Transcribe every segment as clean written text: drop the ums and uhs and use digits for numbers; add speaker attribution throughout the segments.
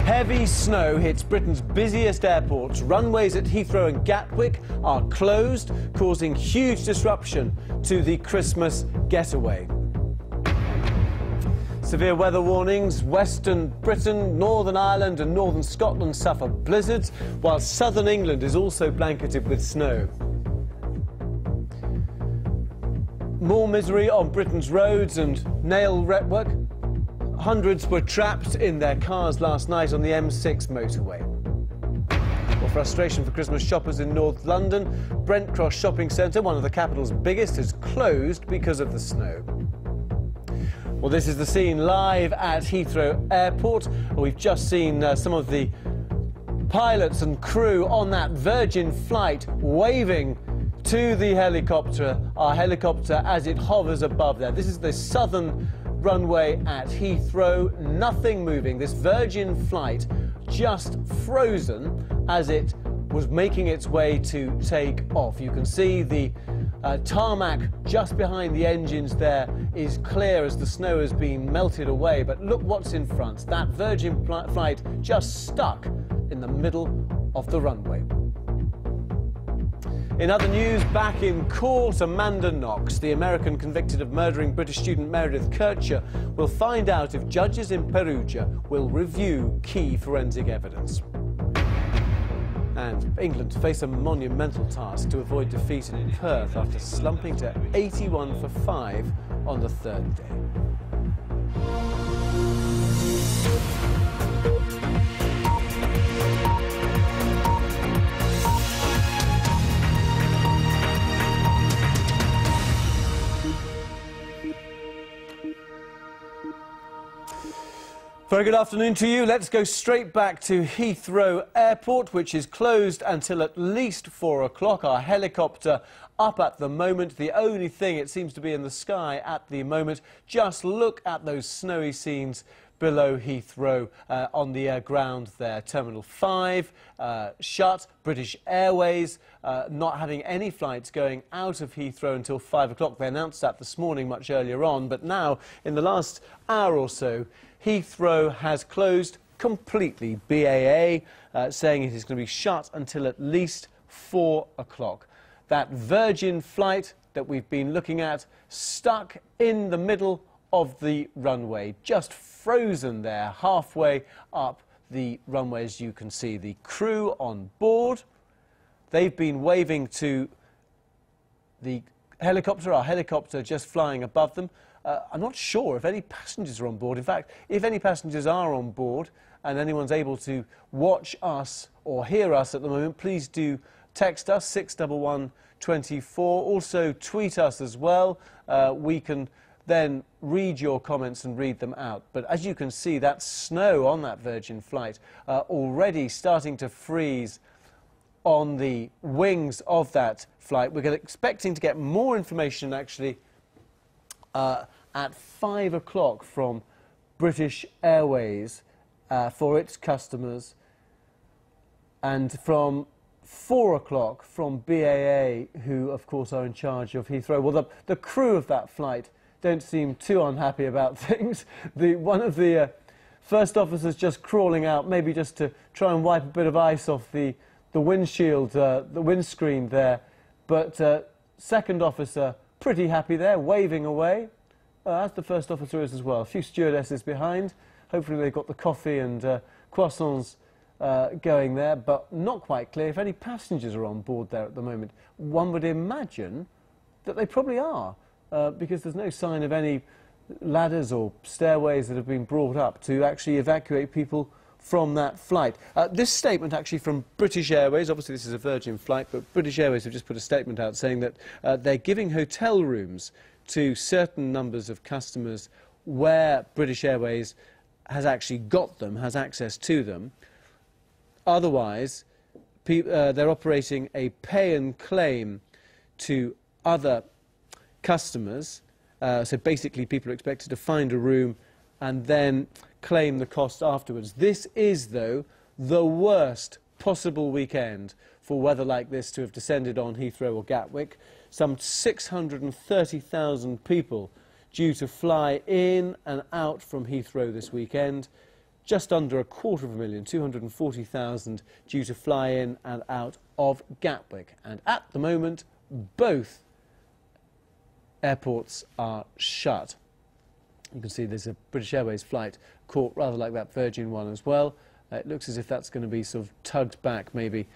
Speaker 1: Heavy snow hits Britain's busiest airports. Runways at Heathrow and Gatwick are closed, causing huge disruption to the Christmas getaway. Severe weather warnings. Western Britain, Northern Ireland and Northern Scotland suffer blizzards, while southern England is also blanketed with snow. More misery on Britain's roads and nail network. Hundreds were trapped in their cars last night on the M6 motorway. More frustration for Christmas shoppers in North London. Brent Cross Shopping Centre, one of the capital's biggest, is closed because of the snow. Well, this is the scene live at Heathrow Airport. We've just seen some of the pilots and crew on that Virgin flight waving to the helicopter, our helicopter, as it hovers above there. This is the southern runway at Heathrow. Nothing moving. This Virgin flight just frozen as it was making its way to take off. You can see the tarmac just behind the engines there is clear as the snow has been melted away. But look what's in front. That Virgin flight just stuck in the middle of the runway. In other news, back in court, Amanda Knox, the American convicted of murdering British student Meredith Kercher, will find out if judges in Perugia will review key forensic evidence. And England face a monumental task to avoid defeat in Perth after slumping to 81 for 5 on the third day. Very good afternoon to you. Let's go straight back to Heathrow Airport, which is closed until at least 4 o'clock. Our helicopter up at the moment. The only thing it seems to be in the sky at the moment. Just look at those snowy scenes below Heathrow on the ground there. Terminal 5 shut. British Airways not having any flights going out of Heathrow until 5 o'clock. They announced that this morning much earlier on, but now in the last hour or so Heathrow has closed completely. BAA saying it is going to be shut until at least 4 o'clock. That Virgin flight that we've been looking at stuck in the middle of the runway, just frozen there halfway up the runway, as you can see. The crew on board, they've been waving to the helicopter, our helicopter just flying above them. I'm not sure if any passengers are on board. In fact, if any passengers are on board and anyone's able to watch us or hear us at the moment, please do text us 61124. Also tweet us as well. We can then read your comments and read them out. But as you can see, that snow on that Virgin flight already starting to freeze on the wings of that flight. We're expecting to get more information actually at 5 o'clock from British Airways for its customers, and from 4 o'clock from BAA, who of course are in charge of Heathrow. Well, the crew of that flight don't seem too unhappy about things. One of the first officers just crawling out, maybe just to try and wipe a bit of ice off the windshield, the windscreen there. But second officer pretty happy there, waving away. As the first officer is as well. A few stewardesses behind. Hopefully they've got the coffee and croissants going there, but not quite clear if any passengers are on board there at the moment. One would imagine that they probably are, because there's no sign of any ladders or stairways that have been brought up to actually evacuate people from that flight. This statement actually from British Airways, obviously this is a Virgin flight, but British Airways have just put a statement out saying that they're giving hotel rooms to certain numbers of customers where British Airways has actually got them, has access to them. Otherwise, they're operating a pay and claim to other customers. So basically people are expected to find a room and then claim the cost afterwards. This is, though, the worst possible weekend for weather like this to have descended on Heathrow or Gatwick. Some 630,000 people due to fly in and out from Heathrow this weekend. just under 250,000, 240,000 due to fly in and out of Gatwick. And at the moment, both airports are shut. You can see there's a British Airways flight caught, rather like that Virgin one as well. It looks as if that's going to be sort of tugged back maybe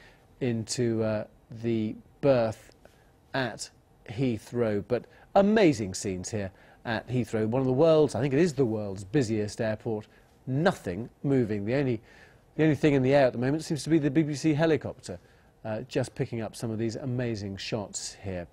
Speaker 1: into the berth at Heathrow. But amazing scenes here at Heathrow, one of the world's, I think it is the world's busiest airport. Nothing moving. The only thing in the air at the moment seems to be the BBC helicopter, just picking up some of these amazing shots here.